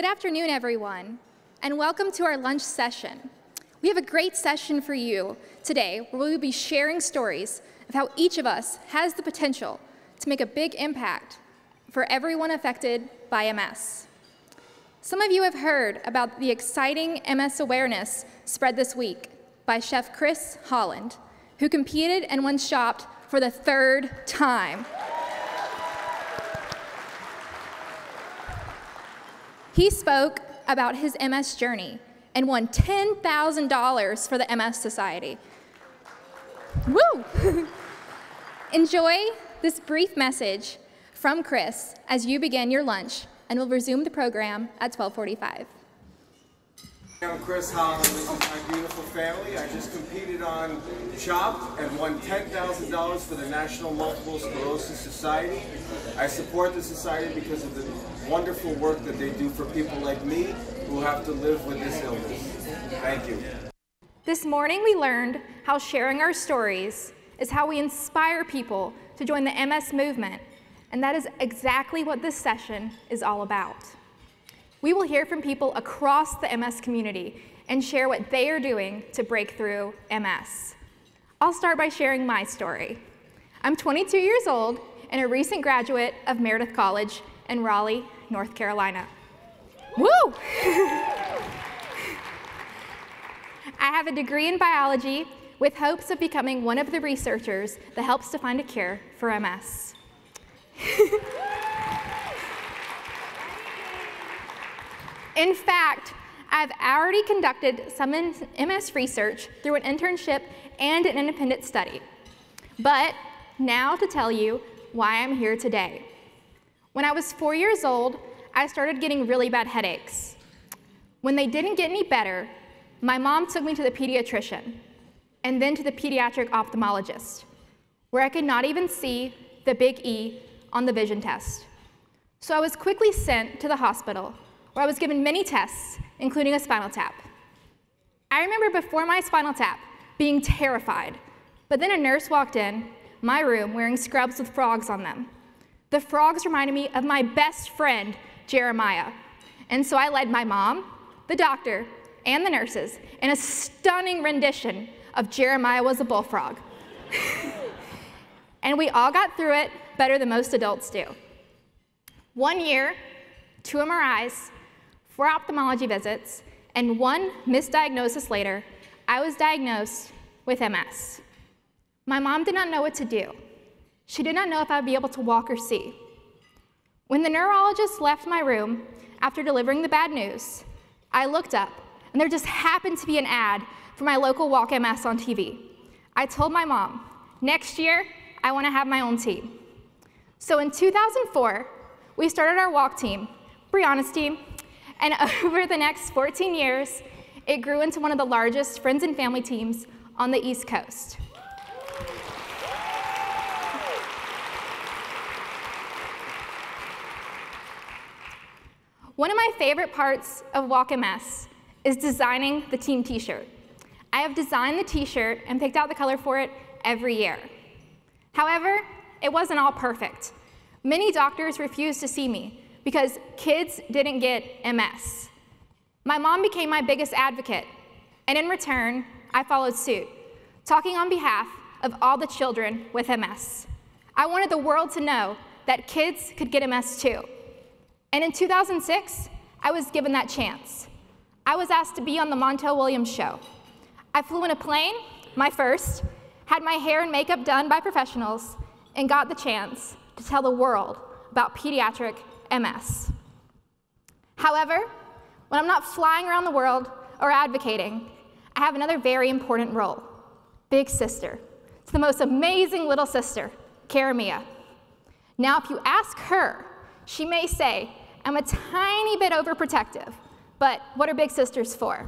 Good afternoon, everyone, and welcome to our lunch session. We have a great session for you today where we will be sharing stories of how each of us has the potential to make a big impact for everyone affected by MS. Some of you have heard about the exciting MS awareness spread this week by Chef Chris Holland, who competed and won Shopped for the third time. He spoke about his MS journey and won $10,000 for the MS Society. Woo! Enjoy this brief message from Chris as you begin your lunch, and we'll resume the program at 12:45. I'm Chris Holland. This is my beautiful family. I just competed on Chopped and won $10,000 for the National Multiple Sclerosis Society. I support the society because of the wonderful work that they do for people like me who have to live with this illness. Thank you. This morning we learned how sharing our stories is how we inspire people to join the MS movement, and that is exactly what this session is all about. We will hear from people across the MS community and share what they are doing to break through MS. I'll start by sharing my story. I'm 22 years old and a recent graduate of Meredith College in Raleigh, North Carolina. Woo! I have a degree in biology with hopes of becoming one of the researchers that helps to find a cure for MS. In fact, I've already conducted some MS research through an internship and an independent study. But now to tell you why I'm here today. When I was 4 years old, I started getting really bad headaches. When they didn't get any better, my mom took me to the pediatrician and then to the pediatric ophthalmologist, where I could not even see the big E on the vision test. So I was quickly sent to the hospital, where I was given many tests, including a spinal tap. I remember before my spinal tap being terrified, but then a nurse walked in my room wearing scrubs with frogs on them. The frogs reminded me of my best friend, Jeremiah. And so I led my mom, the doctor, and the nurses in a stunning rendition of Jeremiah Was a Bullfrog. And we all got through it better than most adults do. 1 year, 2 MRIs, 4 ophthalmology visits, and 1 misdiagnosis later, I was diagnosed with MS. My mom did not know what to do. She did not know if I would be able to walk or see. When the neurologist left my room after delivering the bad news, I looked up, and there just happened to be an ad for my local Walk MS on TV. I told my mom, next year, I want to have my own team. So in 2004, we started our walk team, Briana's team, and over the next 14 years, it grew into one of the largest friends and family teams on the East Coast. One of my favorite parts of Walk MS is designing the team t-shirt. I have designed the t-shirt and picked out the color for it every year. However, it wasn't all perfect. Many doctors refused to see me because kids didn't get MS. My mom became my biggest advocate, and in return, I followed suit, talking on behalf of all the children with MS. I wanted the world to know that kids could get MS too. And in 2006, I was given that chance. I was asked to be on the Montel Williams show. I flew in a plane, my first, had my hair and makeup done by professionals, and got the chance to tell the world about pediatric MS. However, when I'm not flying around the world or advocating, I have another very important role, big sister. It's the most amazing little sister, Karamia. Now, if you ask her, she may say, I'm a tiny bit overprotective, but what are big sisters for?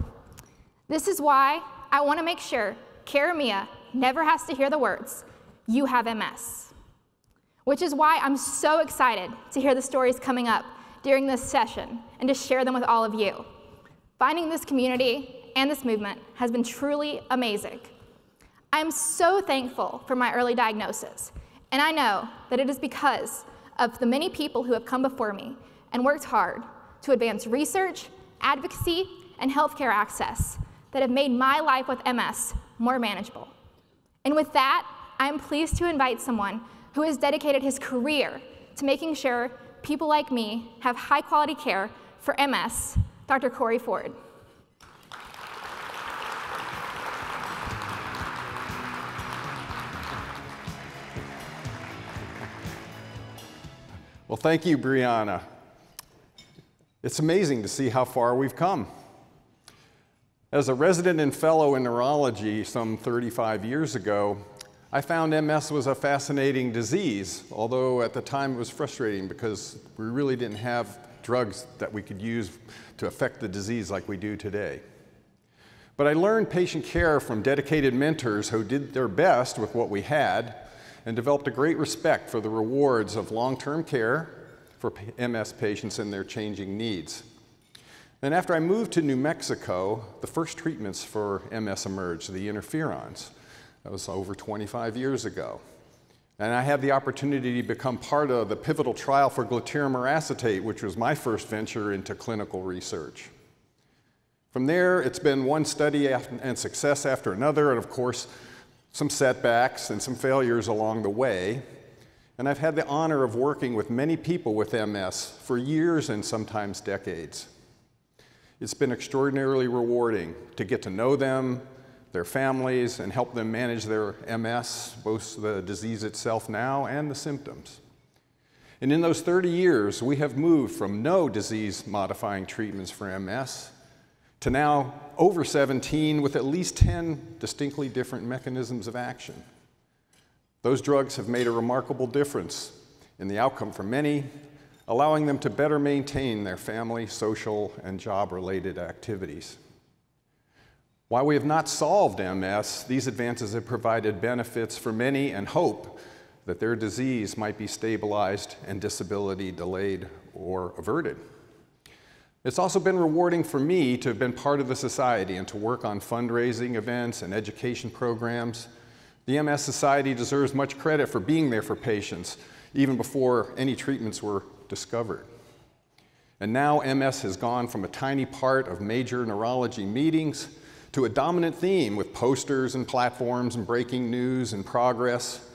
This is why I want to make sure Karamia never has to hear the words, you have MS. Which is why I'm so excited to hear the stories coming up during this session and to share them with all of you. Finding this community and this movement has been truly amazing. I am so thankful for my early diagnosis, and I know that it is because of the many people who have come before me and worked hard to advance research, advocacy, and healthcare access that have made my life with MS more manageable. And with that, I am pleased to invite someone who has dedicated his career to making sure people like me have high-quality care for MS, Dr. Corey Ford. Well, thank you, Briana. It's amazing to see how far we've come. As a resident and fellow in neurology some 35 years ago, I found MS was a fascinating disease, although at the time it was frustrating because we really didn't have drugs that we could use to affect the disease like we do today. But I learned patient care from dedicated mentors who did their best with what we had and developed a great respect for the rewards of long-term care for MS patients and their changing needs. Then after I moved to New Mexico, the first treatments for MS emerged, the interferons. That was over 25 years ago. And I had the opportunity to become part of the pivotal trial for glutarin acetate, which was my first venture into clinical research. From there, it's been one study and success after another, and of course, some setbacks and some failures along the way. And I've had the honor of working with many people with MS for years and sometimes decades. It's been extraordinarily rewarding to get to know them, their families, and help them manage their MS, both the disease itself now and the symptoms. And in those 30 years, we have moved from no disease-modifying treatments for MS to now over 17 with at least 10 distinctly different mechanisms of action. Those drugs have made a remarkable difference in the outcome for many, allowing them to better maintain their family, social, and job-related activities. While we have not solved MS, these advances have provided benefits for many and hope that their disease might be stabilized and disability delayed or averted. It's also been rewarding for me to have been part of the society and to work on fundraising events and education programs. The MS Society deserves much credit for being there for patients, even before any treatments were discovered. And now MS has gone from a tiny part of major neurology meetings to a dominant theme with posters and platforms and breaking news and progress.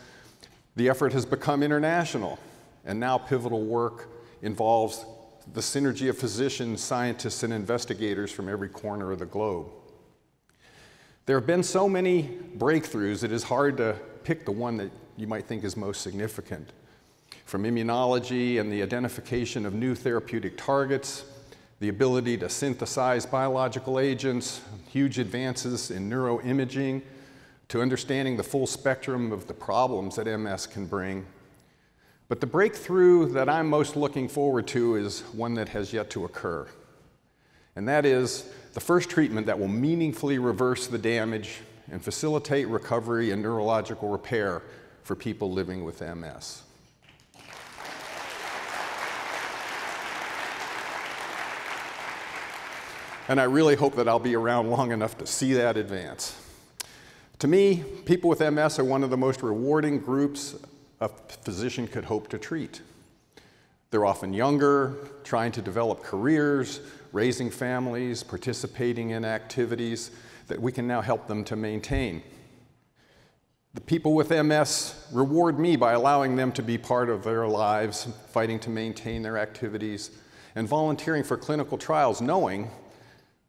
The effort has become international, and now pivotal work involves the synergy of physicians, scientists, and investigators from every corner of the globe. There have been so many breakthroughs, it is hard to pick the one that you might think is most significant. From immunology and the identification of new therapeutic targets, the ability to synthesize biological agents, huge advances in neuroimaging, to understanding the full spectrum of the problems that MS can bring. But the breakthrough that I'm most looking forward to is one that has yet to occur. And that is the first treatment that will meaningfully reverse the damage and facilitate recovery and neurological repair for people living with MS. And I really hope that I'll be around long enough to see that advance. To me, people with MS are one of the most rewarding groups a physician could hope to treat. They're often younger, trying to develop careers, raising families, participating in activities that we can now help them to maintain. The people with MS reward me by allowing them to be part of their lives, fighting to maintain their activities, and volunteering for clinical trials, knowing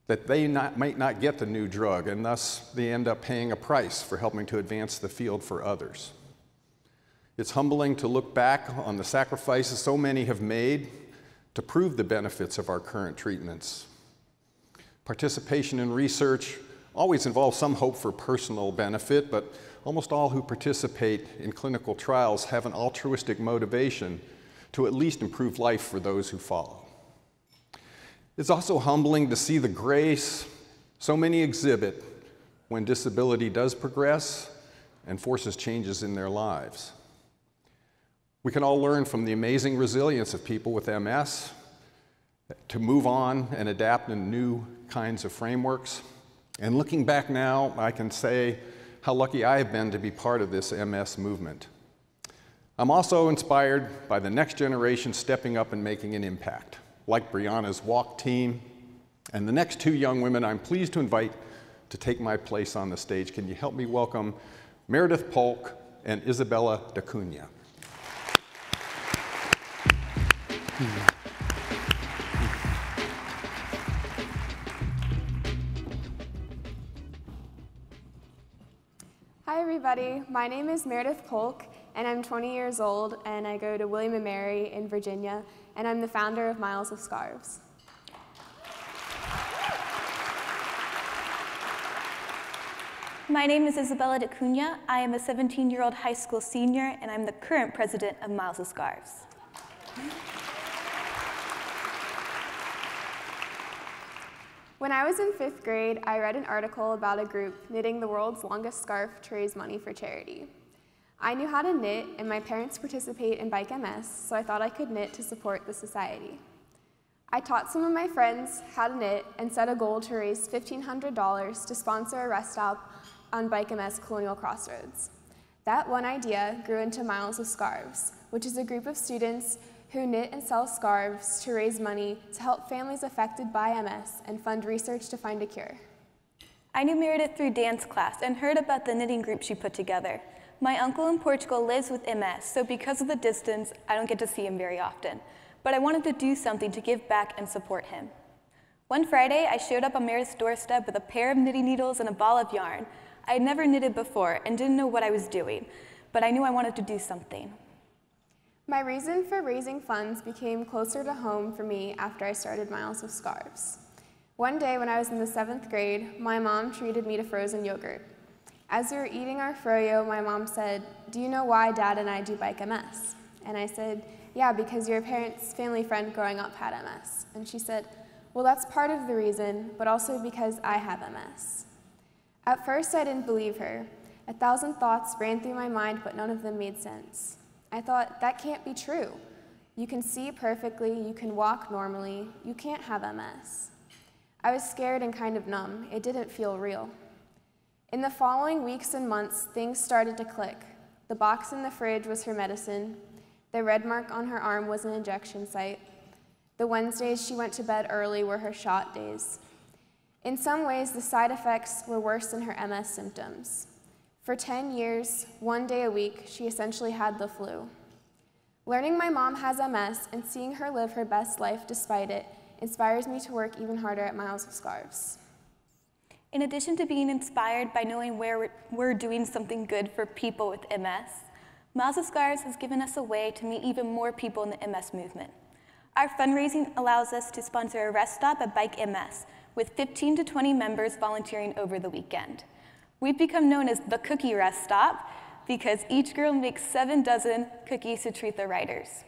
that they might not get the new drug, and thus they end up paying a price for helping to advance the field for others. It's humbling to look back on the sacrifices so many have made to prove the benefits of our current treatments. Participation in research always involves some hope for personal benefit, but almost all who participate in clinical trials have an altruistic motivation to at least improve life for those who follow. It's also humbling to see the grace so many exhibit when disability does progress and forces changes in their lives. We can all learn from the amazing resilience of people with MS to move on and adapt in new kinds of frameworks. And looking back now, I can say how lucky I have been to be part of this MS movement. I'm also inspired by the next generation stepping up and making an impact. like Briana's walk team, and the next two young women I'm pleased to invite to take my place on the stage. Can you help me welcome Meredith Polk and Isabella de Cunha? Hi everybody, my name is Meredith Polk and I'm 20 years old and I go to William & Mary in Virginia and I'm the founder of Miles of Scarves. My name is Isabella de Cunha. I am a 17-year-old high school senior and I'm the current president of Miles of Scarves. When I was in 5th grade, I read an article about a group knitting the world's longest scarf to raise money for charity. I knew how to knit, and my parents participate in Bike MS, so I thought I could knit to support the society. I taught some of my friends how to knit and set a goal to raise $1,500 to sponsor a rest stop on Bike MS Colonial Crossroads. That one idea grew into Miles of Scarves, which is a group of students who knit and sell scarves to raise money to help families affected by MS and fund research to find a cure. I knew Meredith through dance class and heard about the knitting group she put together. My uncle in Portugal lives with MS, so because of the distance, I don't get to see him very often. But I wanted to do something to give back and support him. One Friday, I showed up on Meredith's doorstep with a pair of knitting needles and a ball of yarn. I had never knitted before and didn't know what I was doing, but I knew I wanted to do something. My reason for raising funds became closer to home for me after I started Miles of Scarves. One day when I was in the 7th grade, my mom treated me to frozen yogurt. As we were eating our froyo, my mom said, "Do you know why Dad and I do Bike MS?" And I said, "Yeah, because your parents' family friend growing up had MS." And she said, "Well, that's part of the reason, but also because I have MS." At first, I didn't believe her. 1,000 thoughts ran through my mind, but none of them made sense. I thought, that can't be true. You can see perfectly, you can walk normally, you can't have MS. I was scared and kind of numb. It didn't feel real. In the following weeks and months, things started to click. The box in the fridge was her medicine. The red mark on her arm was an injection site. The Wednesdays she went to bed early were her shot days. In some ways, the side effects were worse than her MS symptoms. For 10 years, 1 day a week, she essentially had the flu. Learning my mom has MS and seeing her live her best life despite it inspires me to work even harder at Miles of Scarves. In addition to being inspired by knowing we're doing something good for people with MS, Miles of Scarves has given us a way to meet even more people in the MS movement. Our fundraising allows us to sponsor a rest stop at Bike MS, with 15 to 20 members volunteering over the weekend. We've become known as the Cookie Rest Stop because each girl makes 7 dozen cookies to treat the riders.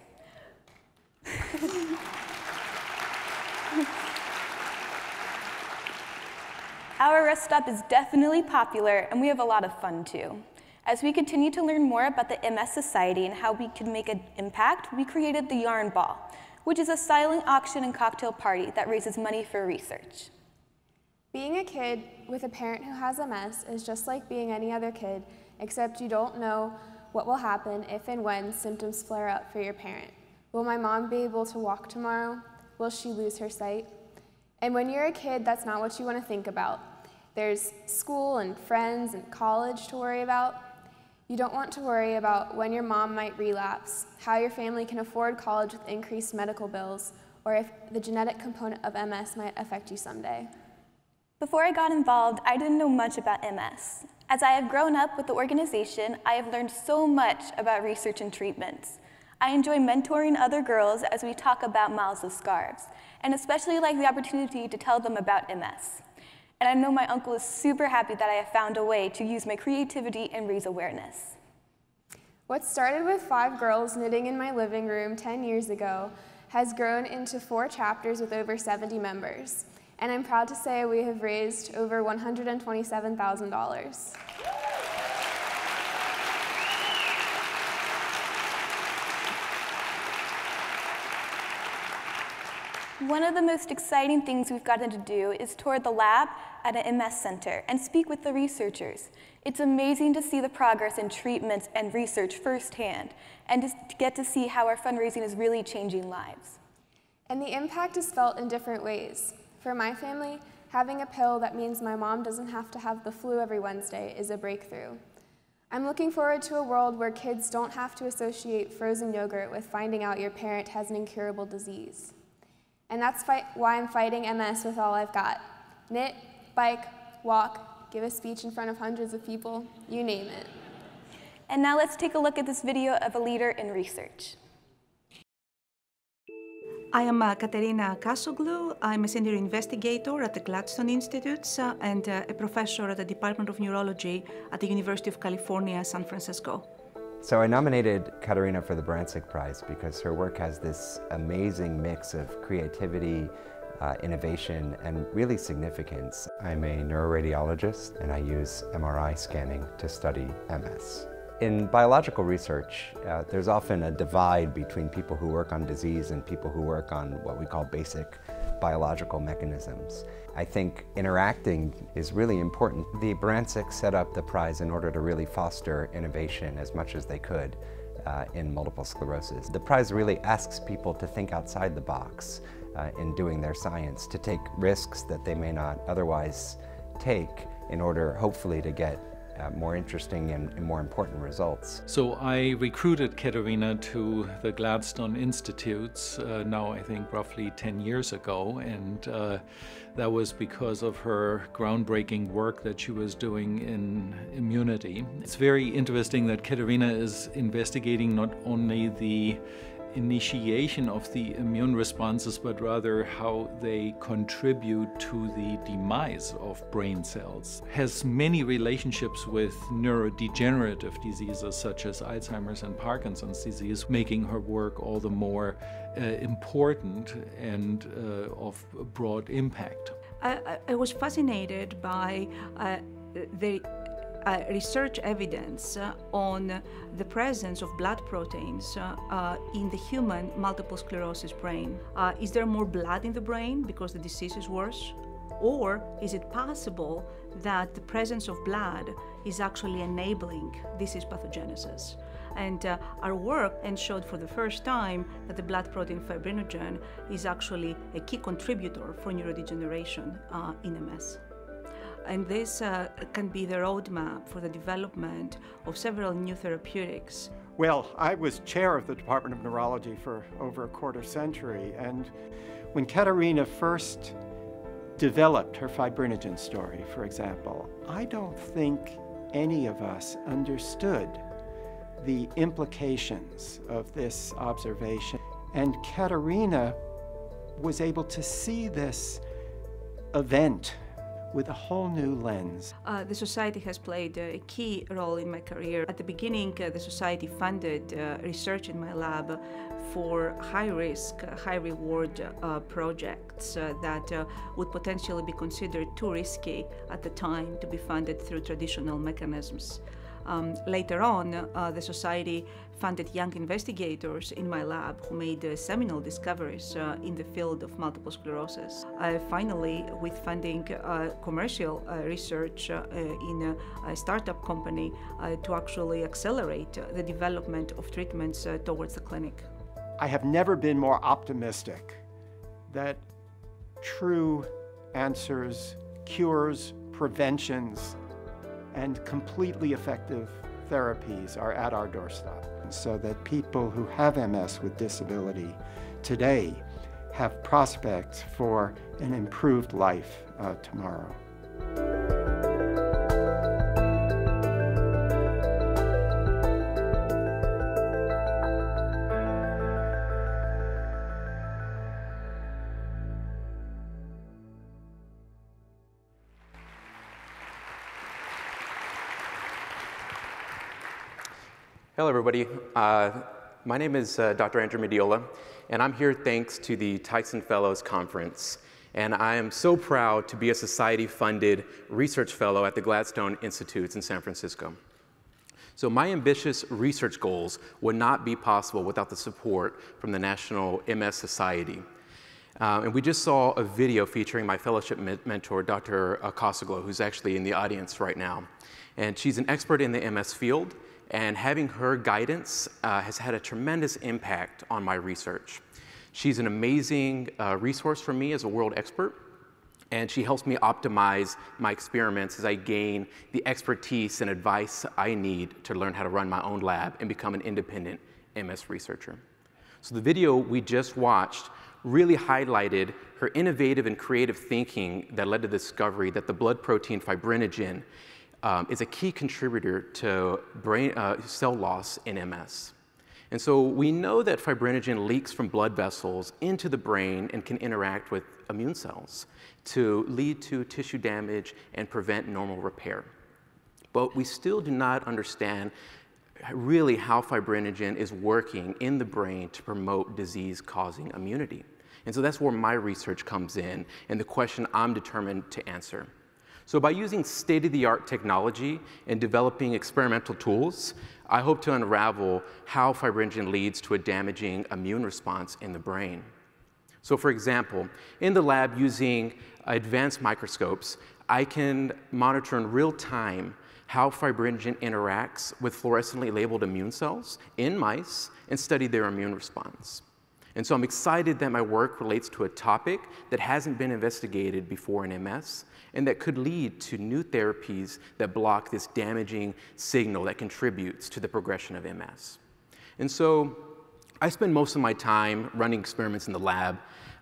Our rest stop is definitely popular, and we have a lot of fun too. As we continue to learn more about the MS Society and how we can make an impact, we created the Yarn Ball, which is a silent auction and cocktail party that raises money for research. Being a kid with a parent who has MS is just like being any other kid, except you don't know what will happen if and when symptoms flare up for your parent. Will my mom be able to walk tomorrow? Will she lose her sight? And when you're a kid, that's not what you want to think about. There's school and friends and college to worry about. You don't want to worry about when your mom might relapse, how your family can afford college with increased medical bills, or if the genetic component of MS might affect you someday. Before I got involved, I didn't know much about MS. As I have grown up with the organization, I have learned so much about research and treatments. I enjoy mentoring other girls as we talk about Miles of Scarves, and especially like the opportunity to tell them about MS. And I know my uncle is super happy that I have found a way to use my creativity and raise awareness. What started with 5 girls knitting in my living room 10 years ago has grown into 4 chapters with over 70 members. And I'm proud to say we have raised over $127,000. One of the most exciting things we've gotten to do is tour the lab at an MS center and speak with the researchers. It's amazing to see the progress in treatments and research firsthand, and to get to see how our fundraising is really changing lives. And the impact is felt in different ways. For my family, having a pill that means my mom doesn't have to have the flu every Wednesday is a breakthrough. I'm looking forward to a world where kids don't have to associate frozen yogurt with finding out your parent has an incurable disease. And that's why I'm fighting MS with all I've got. Knit, bike, walk, give a speech in front of hundreds of people, you name it. And now let's take a look at this video of a leader in research. I am Ekaterina Klich. I'm a senior investigator at the Gladstone Institutes and a professor at the Department of Neurology at the University of California, San Francisco. So I nominated Ekaterina for the Brancic Prize because her work has this amazing mix of creativity, innovation, and really significance. I'm a neuroradiologist and I use MRI scanning to study MS. In biological research, there's often a divide between people who work on disease and people who work on what we call basic biological mechanisms. I think interacting is really important. The Brancic set up the prize in order to really foster innovation as much as they could in multiple sclerosis. The prize really asks people to think outside the box in doing their science, to take risks that they may not otherwise take in order, hopefully, to get more interesting and more important results. So I recruited Ekaterina to the Gladstone Institutes now I think roughly 10 years ago, and that was because of her groundbreaking work that she was doing in immunity. It's very interesting that Ekaterina is investigating not only the initiation of the immune responses, but rather how they contribute to the demise of brain cells. Has many relationships with neurodegenerative diseases such as Alzheimer's and Parkinson's disease, making her work all the more important and of broad impact. I was fascinated by the research evidence on the presence of blood proteins in the human multiple sclerosis brain. Is there more blood in the brain because the disease is worse? Or is it possible that the presence of blood is actually enabling disease pathogenesis? And our work showed for the first time that the blood protein fibrinogen is actually a key contributor for neurodegeneration in MS. And this can be the roadmap for the development of several new therapeutics. Well, I was chair of the Department of Neurology for over a quarter century, and when Ekaterina first developed her fibrinogen story, for example, I don't think any of us understood the implications of this observation. And Ekaterina was able to see this event with a whole new lens. The Society has played a key role in my career. At the beginning, the Society funded research in my lab for high-risk, high-reward projects that would potentially be considered too risky at the time to be funded through traditional mechanisms. Later on, the Society funded young investigators in my lab who made seminal discoveries in the field of multiple sclerosis. Finally, with funding commercial research in a startup company to actually accelerate the development of treatments towards the clinic. I have never been more optimistic that true answers, cures, preventions, and completely effective therapies are at our doorstep, so that people who have MS with disability today have prospects for an improved life tomorrow. Hello, everybody. My name is Dr. Andrew Mendiola, and I'm here thanks to the Tyson Fellows Conference. And I am so proud to be a Society-funded research fellow at the Gladstone Institutes in San Francisco. So my ambitious research goals would not be possible without the support from the National MS Society. And we just saw a video featuring my fellowship mentor, Dr. Kosoglo, who's actually in the audience right now. And she's an expert in the MS field, and having her guidance has had a tremendous impact on my research. She's an amazing resource for me as a world expert, and she helps me optimize my experiments as I gain the expertise and advice I need to learn how to run my own lab and become an independent MS researcher. So the video we just watched really highlighted her innovative and creative thinking that led to the discovery that the blood protein fibrinogen is a key contributor to brain cell loss in MS. And so we know that fibrinogen leaks from blood vessels into the brain and can interact with immune cells to lead to tissue damage and prevent normal repair. But we still do not understand really how fibrinogen is working in the brain to promote disease-causing immunity. And so that's where my research comes in and the question I'm determined to answer. So by using state-of-the-art technology and developing experimental tools, I hope to unravel how fibrinogen leads to a damaging immune response in the brain. So for example, in the lab using advanced microscopes, I can monitor in real time how fibrinogen interacts with fluorescently labeled immune cells in mice and study their immune response. And so I'm excited that my work relates to a topic that hasn't been investigated before in MS and that could lead to new therapies that block this damaging signal that contributes to the progression of MS. And so I spend most of my time running experiments in the lab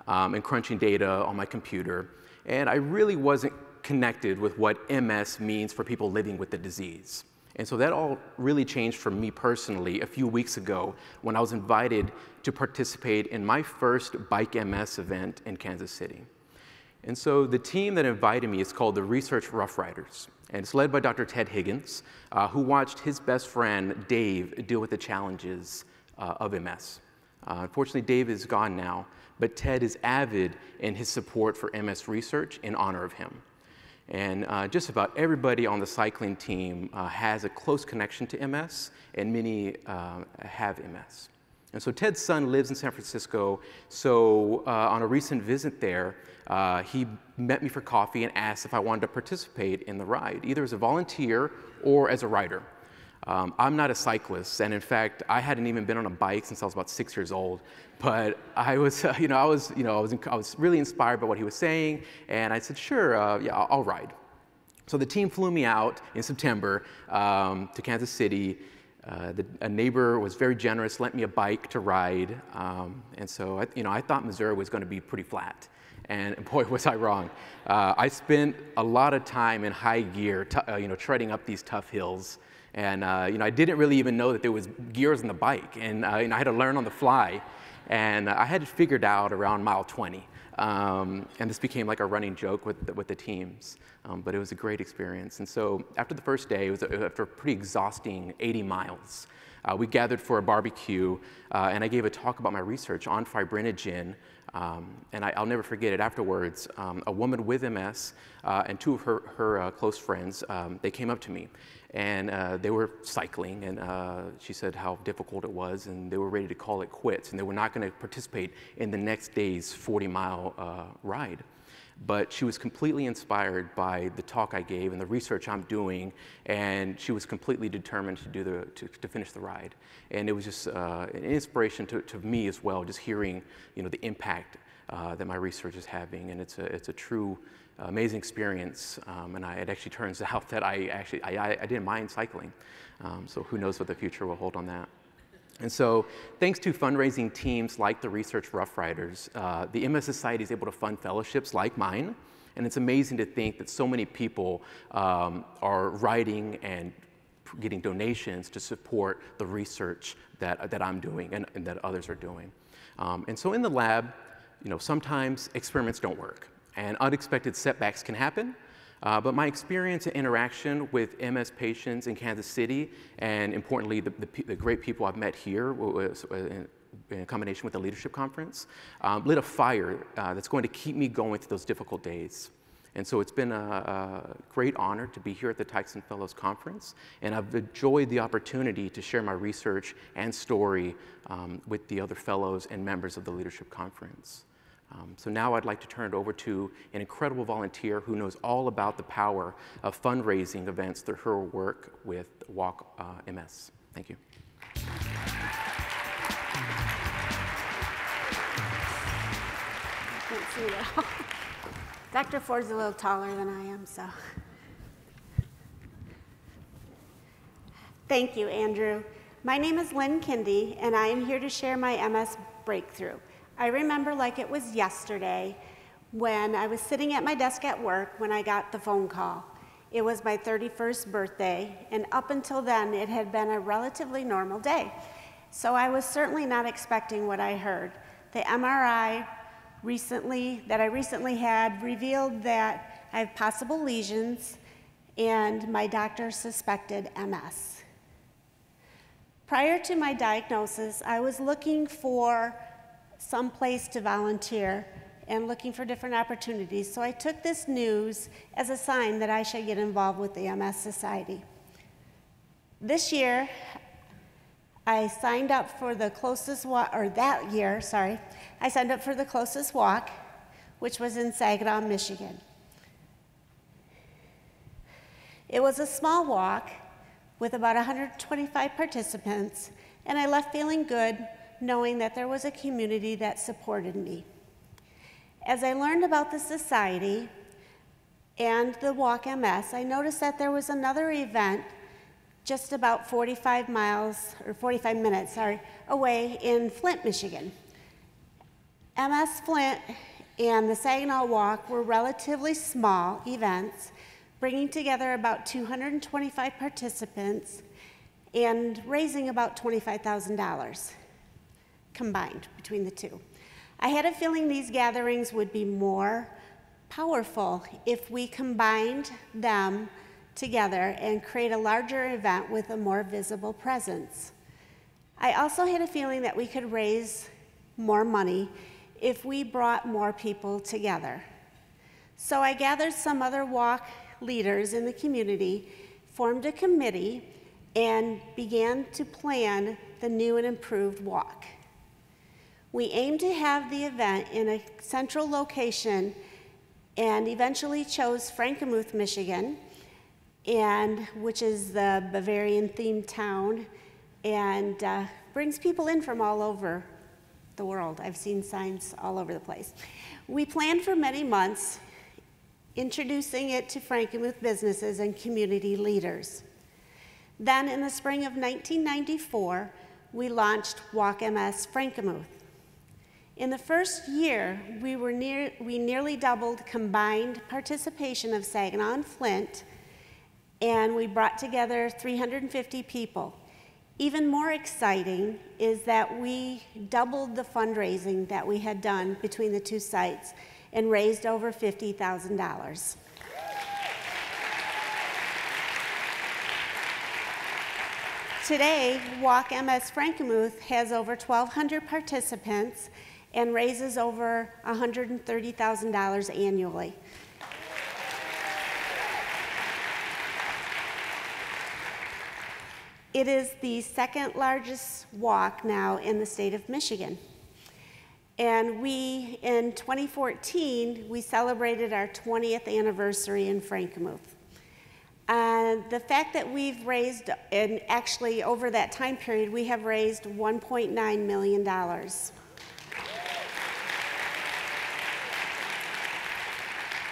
and crunching data on my computer, and I really wasn't connected with what MS means for people living with the disease. And so that all really changed for me personally a few weeks ago when I was invited to participate in my first Bike MS event in Kansas City. And so the team that invited me is called the Research Rough Riders, and it's led by Dr. Ted Higgins, who watched his best friend, Dave, deal with the challenges of MS. Unfortunately, Dave is gone now, but Ted is avid in his support for MS research in honor of him. And just about everybody on the cycling team has a close connection to MS, and many have MS. And so Ted's son lives in San Francisco, so on a recent visit there, he met me for coffee and asked if I wanted to participate in the ride, either as a volunteer or as a rider. I'm not a cyclist, and in fact, I hadn't even been on a bike since I was about 6 years old. But I was, I was really inspired by what he was saying, and I said, sure, yeah, I'll ride. So the team flew me out in September to Kansas City. A neighbor was very generous, lent me a bike to ride, and so I thought Missouri was going to be pretty flat. And boy, was I wrong. I spent a lot of time in high gear, treading up these tough hills. And I didn't really even know that there was gears on the bike, and I had to learn on the fly. And I had it figured out around mile 20. And this became like a running joke with the teams. But it was a great experience. And so after the first day, after a pretty exhausting 80 miles, we gathered for a barbecue, and I gave a talk about my research on fibrinogen. And I'll never forget it. Afterwards, a woman with MS and two of her close friends, they came up to me. And they were cycling, and she said how difficult it was, and they were ready to call it quits, and they were not going to participate in the next day's 40-mile ride. But she was completely inspired by the talk I gave and the research I'm doing, and she was completely determined to finish the ride. And it was just an inspiration to me as well, just hearing the impact that my research is having, and it's a true amazing experience, and it actually turns out that I didn't mind cycling, so who knows what the future will hold on that. And so thanks to fundraising teams like the Research Rough Riders, the MS Society is able to fund fellowships like mine, and it's amazing to think that so many people are writing and getting donations to support the research that I'm doing and that others are doing. And so in the lab, sometimes experiments don't work, and unexpected setbacks can happen. But my experience and interaction with MS patients in Kansas City, and importantly, the great people I've met here in combination with the Leadership Conference, lit a fire that's going to keep me going through those difficult days. And so it's been a great honor to be here at the Tyson Fellows Conference, and I've enjoyed the opportunity to share my research and story with the other fellows and members of the Leadership Conference. So now I'd like to turn it over to an incredible volunteer who knows all about the power of fundraising events through her work with Walk MS. Thank you. see that. Dr. Ford's a little taller than I am, so. Thank you, Andrew. My name is Lynne Kindy, and I am here to share my MS breakthrough. I remember like it was yesterday when I was sitting at my desk at work when I got the phone call. It was my 31st birthday, and up until then, it had been a relatively normal day. So I was certainly not expecting what I heard. The MRI that I recently had revealed that I have possible lesions, and my doctor suspected MS. Prior to my diagnosis, I was looking for some place to volunteer and looking for different opportunities. So I took this news as a sign that I should get involved with the MS Society. This year, I signed up for the closest walk, or that year, sorry, I signed up for the closest walk, which was in Saginaw, Michigan. It was a small walk with about 125 participants, and I left feeling good knowing that there was a community that supported me. As I learned about the society and the Walk MS, I noticed that there was another event just about 45 minutes away in Flint, Michigan. MS Flint and the Saginaw Walk were relatively small events, bringing together about 225 participants and raising about $25,000 combined between the two. I had a feeling these gatherings would be more powerful if we combined them together and create a larger event with a more visible presence. I also had a feeling that we could raise more money if we brought more people together. So I gathered some other walk leaders in the community, formed a committee, and began to plan the new and improved walk. We aimed to have the event in a central location and eventually chose Frankenmuth, Michigan, which is the Bavarian-themed town, and brings people in from all over the world. I've seen signs all over the place. We planned for many months, introducing it to Frankenmuth businesses and community leaders. Then in the spring of 1994, we launched Walk MS Frankenmuth. In the first year, we nearly doubled combined participation of Saginaw and Flint, and we brought together 350 people. Even more exciting is that we doubled the fundraising that we had done between the two sites and raised over $50,000. Today, Walk MS Frankenmuth has over 1,200 participants and raises over $130,000 annually. It is the second largest walk now in the state of Michigan. And in 2014, we celebrated our 20th anniversary in Frankenmuth. And the fact that we've raised, and actually over that time period, we have raised $1.9 million.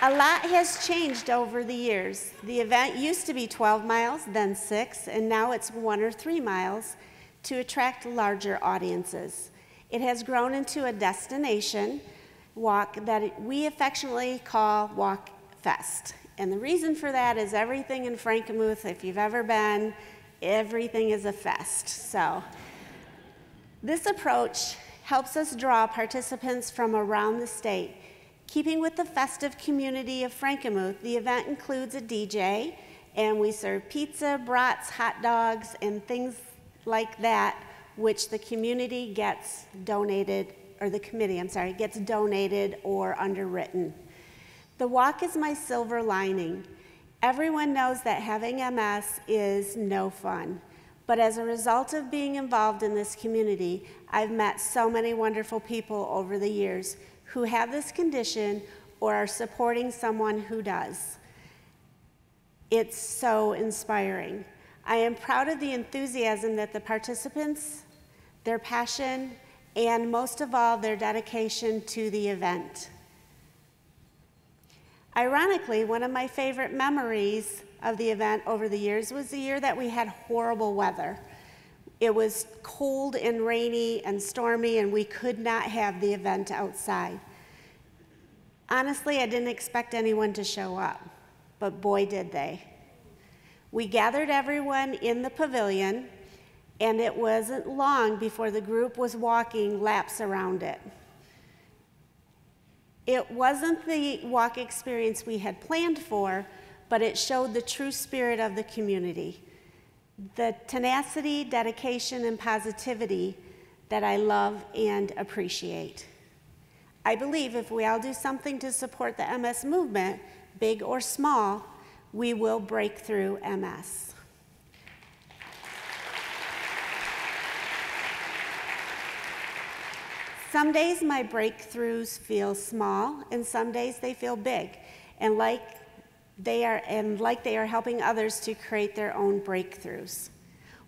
A lot has changed over the years. The event used to be 12 miles, then 6, and now it's 1 or 3 miles to attract larger audiences. It has grown into a destination walk that we affectionately call Walk Fest. And the reason for that is everything in Frankenmuth, if you've ever been, everything is a fest. So this approach helps us draw participants from around the state. Keeping with the festive community of Frankenmuth, the event includes a DJ, and we serve pizza, brats, hot dogs, and things like that, which the community gets donated, or the committee, I'm sorry, gets donated or underwritten. The walk is my silver lining. Everyone knows that having MS is no fun, but as a result of being involved in this community, I've met so many wonderful people over the years who have this condition or are supporting someone who does. It's so inspiring. I am proud of the enthusiasm that the participants, their passion, and most of all, their dedication to the event. Ironically, one of my favorite memories of the event over the years was the year that we had horrible weather. It was cold and rainy and stormy, and we could not have the event outside. Honestly, I didn't expect anyone to show up, but boy, did they. We gathered everyone in the pavilion, and it wasn't long before the group was walking laps around it. It wasn't the walk experience we had planned for, but it showed the true spirit of the community, the tenacity, dedication, and positivity that I love and appreciate. I believe if we all do something to support the MS movement, big or small, we will break through MS. Some days my breakthroughs feel small, and some days they feel big, and like they are helping others to create their own breakthroughs.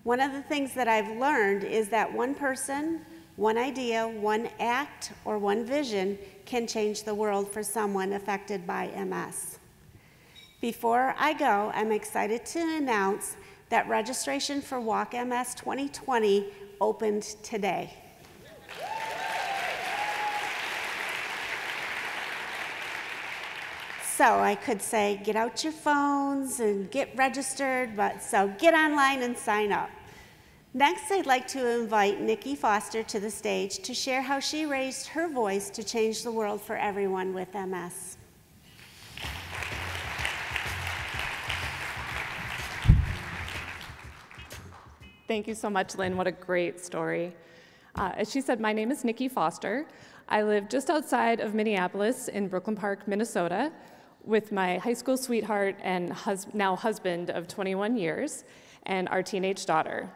One of the things that I've learned is that one person, one idea, one act, or one vision can change the world for someone affected by MS. Before I go, I'm excited to announce that registration for Walk MS 2020 opened today. So I could say, get out your phones and get registered, so get online and sign up. Next, I'd like to invite Nikki Foster to the stage to share how she raised her voice to change the world for everyone with MS. Thank you so much, Lynn. What a great story. As she said, my name is Nikki Foster. I live just outside of Minneapolis in Brooklyn Park, Minnesota, with my high school sweetheart and now husband of 21 years and our teenage daughter.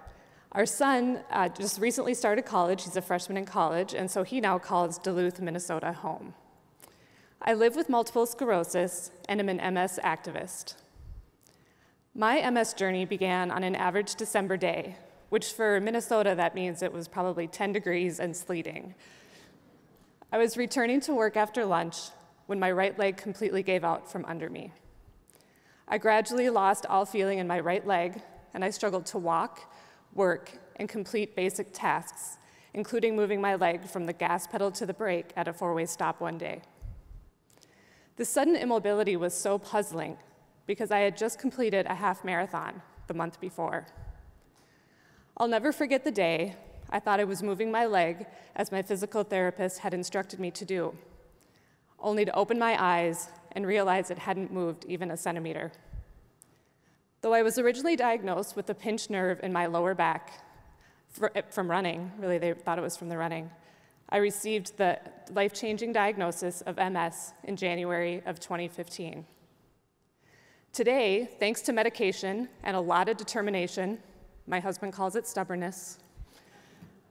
Our son just recently started college. He's a freshman in college, and so he now calls Duluth, Minnesota home. I live with multiple sclerosis and am an MS activist. My MS journey began on an average December day, which for Minnesota, that means it was probably 10 degrees and sleeting. I was returning to work after lunch when my right leg completely gave out from under me. I gradually lost all feeling in my right leg, and I struggled to walk, work, and complete basic tasks, including moving my leg from the gas pedal to the brake at a four-way stop one day. The sudden immobility was so puzzling because I had just completed a half marathon the month before. I'll never forget the day I thought I was moving my leg as my physical therapist had instructed me to do, only to open my eyes and realize it hadn't moved even a centimeter. Though I was originally diagnosed with a pinched nerve in my lower back from running, really they thought it was from the running, I received the life-changing diagnosis of MS in January of 2015. Today, thanks to medication and a lot of determination, my husband calls it stubbornness,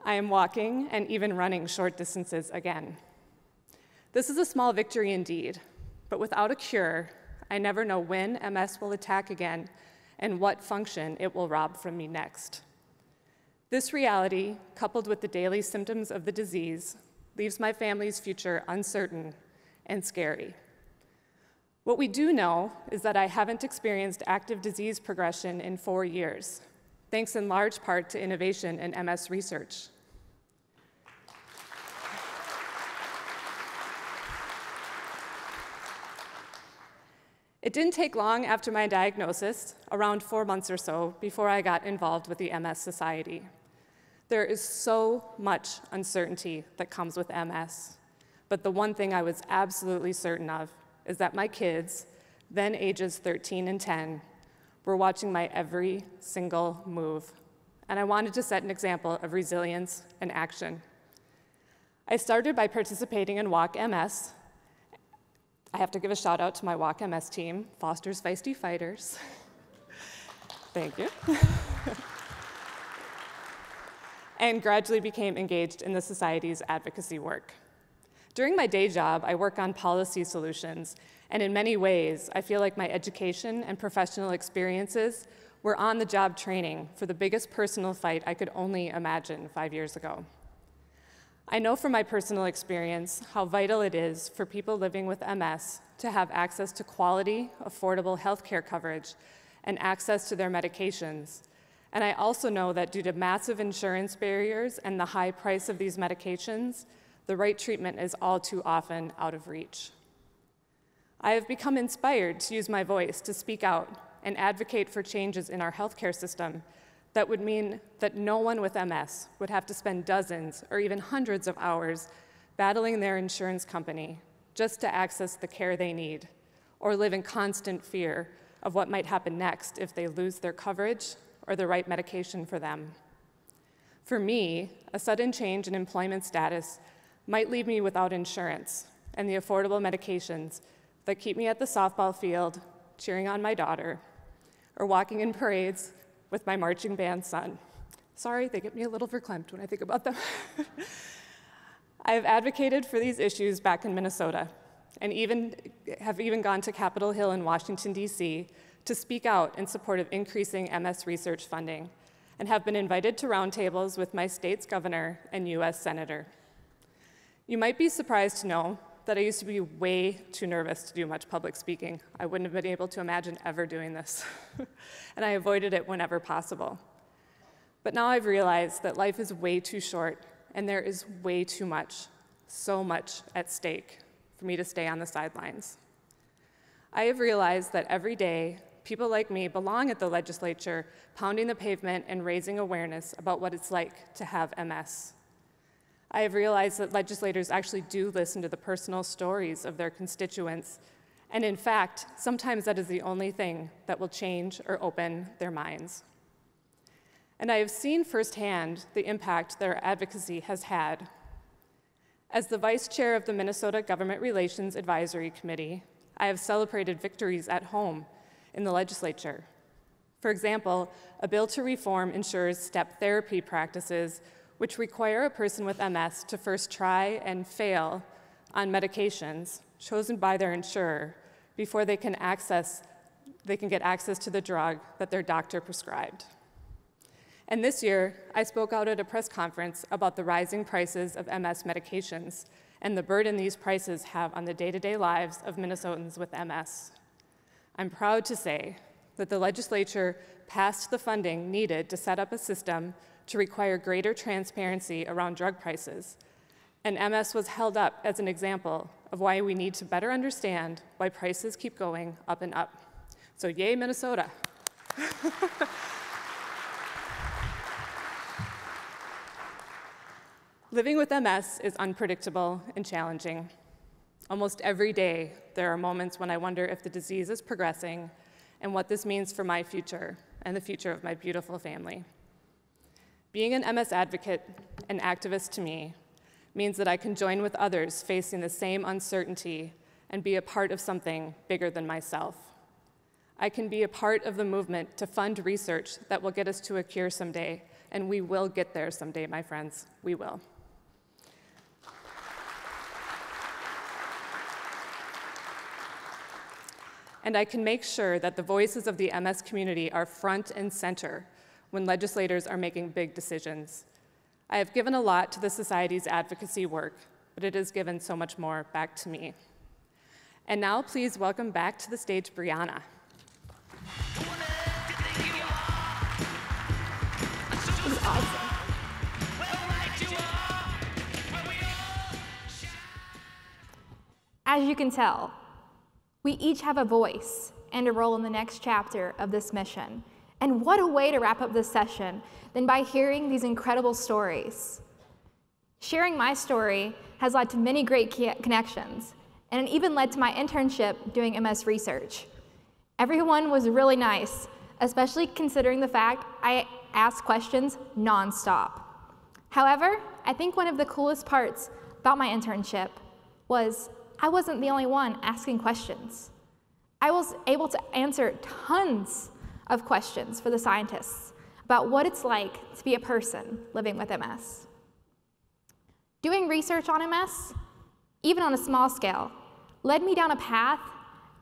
I am walking and even running short distances again. This is a small victory indeed, but without a cure, I never know when MS will attack again and what function it will rob from me next. This reality, coupled with the daily symptoms of the disease, leaves my family's future uncertain and scary. What we do know is that I haven't experienced active disease progression in 4 years, thanks in large part to innovation in MS research. It didn't take long after my diagnosis, around 4 months or so, before I got involved with the MS Society. There is so much uncertainty that comes with MS, but the one thing I was absolutely certain of is that my kids, then ages 13 and 10, were watching my every single move, and I wanted to set an example of resilience and action. I started by participating in Walk MS. I have to give a shout out to my Walk MS team, Foster's Feisty Fighters. Thank you. And gradually became engaged in the Society's advocacy work. During my day job, I work on policy solutions, and in many ways, I feel like my education and professional experiences were on-the-job training for the biggest personal fight I could only imagine 5 years ago. I know from my personal experience how vital it is for people living with MS to have access to quality, affordable healthcare coverage and access to their medications. And I also know that due to massive insurance barriers and the high price of these medications, the right treatment is all too often out of reach. I have become inspired to use my voice to speak out and advocate for changes in our healthcare system that would mean that no one with MS would have to spend dozens or even hundreds of hours battling their insurance company just to access the care they need, or live in constant fear of what might happen next if they lose their coverage or the right medication for them. For me, a sudden change in employment status might leave me without insurance and the affordable medications that keep me at the softball field cheering on my daughter, or walking in parades with my marching band son. Sorry, they get me a little verklempt when I think about them. I have advocated for these issues back in Minnesota, and have even gone to Capitol Hill in Washington, D.C. to speak out in support of increasing MS research funding, and have been invited to roundtables with my state's governor and U.S. senator. You might be surprised to know that I used to be way too nervous to do much public speaking. I wouldn't have been able to imagine ever doing this. And I avoided it whenever possible. But now I've realized that life is way too short, and there is way too much, so much at stake for me to stay on the sidelines. I have realized that every day, people like me belong at the legislature, pounding the pavement and raising awareness about what it's like to have MS. I have realized that legislators actually do listen to the personal stories of their constituents, and in fact, sometimes that is the only thing that will change or open their minds. And I have seen firsthand the impact that our advocacy has had. As the vice chair of the Minnesota Government Relations Advisory Committee, I have celebrated victories at home in the legislature. For example, a bill to reform insurers' step therapy practices, which require a person with MS to first try and fail on medications chosen by their insurer before they can get access to the drug that their doctor prescribed. And this year, I spoke out at a press conference about the rising prices of MS medications and the burden these prices have on the day-to-day lives of Minnesotans with MS. I'm proud to say that the legislature passed the funding needed to set up a system to require greater transparency around drug prices, and MS was held up as an example of why we need to better understand why prices keep going up and up. So yay, Minnesota. Living with MS is unpredictable and challenging. Almost every day, there are moments when I wonder if the disease is progressing and what this means for my future and the future of my beautiful family. Being an MS advocate and activist to me means that I can join with others facing the same uncertainty and be a part of something bigger than myself. I can be a part of the movement to fund research that will get us to a cure someday, and we will get there someday, my friends. We will. And I can make sure that the voices of the MS community are front and center when legislators are making big decisions. I have given a lot to the Society's advocacy work, but it has given so much more back to me. And now please welcome back to the stage Briana. This is awesome. As you can tell, we each have a voice and a role in the next chapter of this mission. And what a way to wrap up this session than by hearing these incredible stories. Sharing my story has led to many great connections, and it even led to my internship doing MS research. Everyone was really nice, especially considering the fact I asked questions nonstop. However, I think one of the coolest parts about my internship was I wasn't the only one asking questions. I was able to answer tons of questions for the scientists about what it's like to be a person living with MS. Doing research on MS, even on a small scale, led me down a path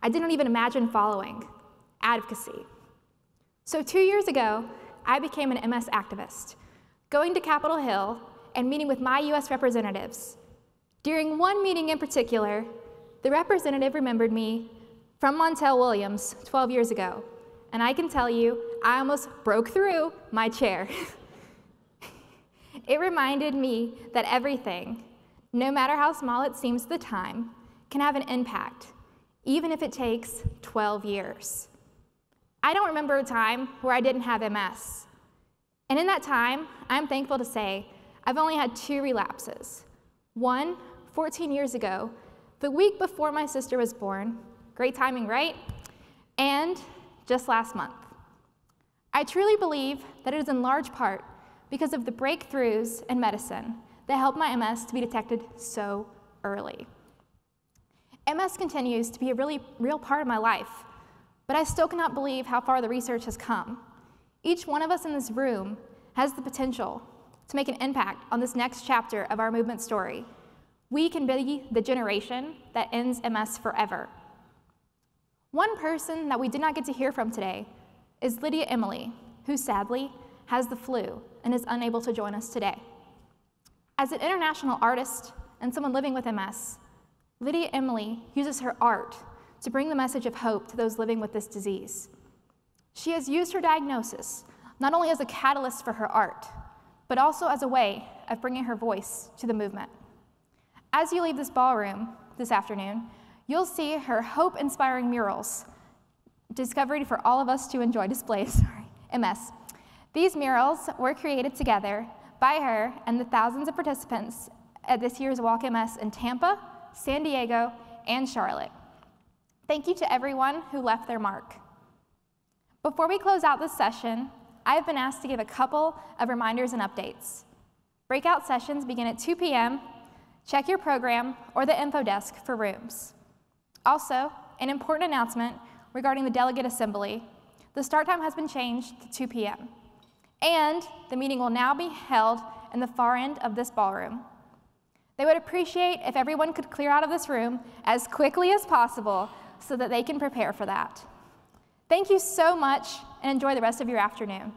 I didn't even imagine following: advocacy. So 2 years ago, I became an MS activist, going to Capitol Hill and meeting with my US representatives. During one meeting in particular, the representative remembered me from Montel Williams 12 years ago, and I can tell you, I almost broke through my chair. It reminded me that everything, no matter how small it seems at the time, can have an impact, even if it takes 12 years. I don't remember a time where I didn't have MS. And in that time, I'm thankful to say I've only had 2 relapses. One, 14 years ago, the week before my sister was born, great timing, right? And just last month. I truly believe that it is in large part because of the breakthroughs in medicine that helped my MS to be detected so early. MS continues to be a really real part of my life, but I still cannot believe how far the research has come. Each one of us in this room has the potential to make an impact on this next chapter of our movement story. We can be the generation that ends MS forever. One person that we did not get to hear from today is Lydia Emily, who sadly has the flu and is unable to join us today. As an international artist and someone living with MS, Lydia Emily uses her art to bring the message of hope to those living with this disease. She has used her diagnosis not only as a catalyst for her art, but also as a way of bringing her voice to the movement. As you leave this ballroom this afternoon, you'll see her hope-inspiring murals discovered for all of us to enjoy displays, MS. These murals were created together by her and the thousands of participants at this year's Walk MS in Tampa, San Diego, and Charlotte. Thank you to everyone who left their mark. Before we close out this session, I have been asked to give a couple of reminders and updates. Breakout sessions begin at 2 p.m. Check your program or the info desk for rooms. Also, an important announcement regarding the delegate assembly. The start time has been changed to 2 p.m. And the meeting will now be held in the far end of this ballroom. They would appreciate if everyone could clear out of this room as quickly as possible so that they can prepare for that. Thank you so much and enjoy the rest of your afternoon.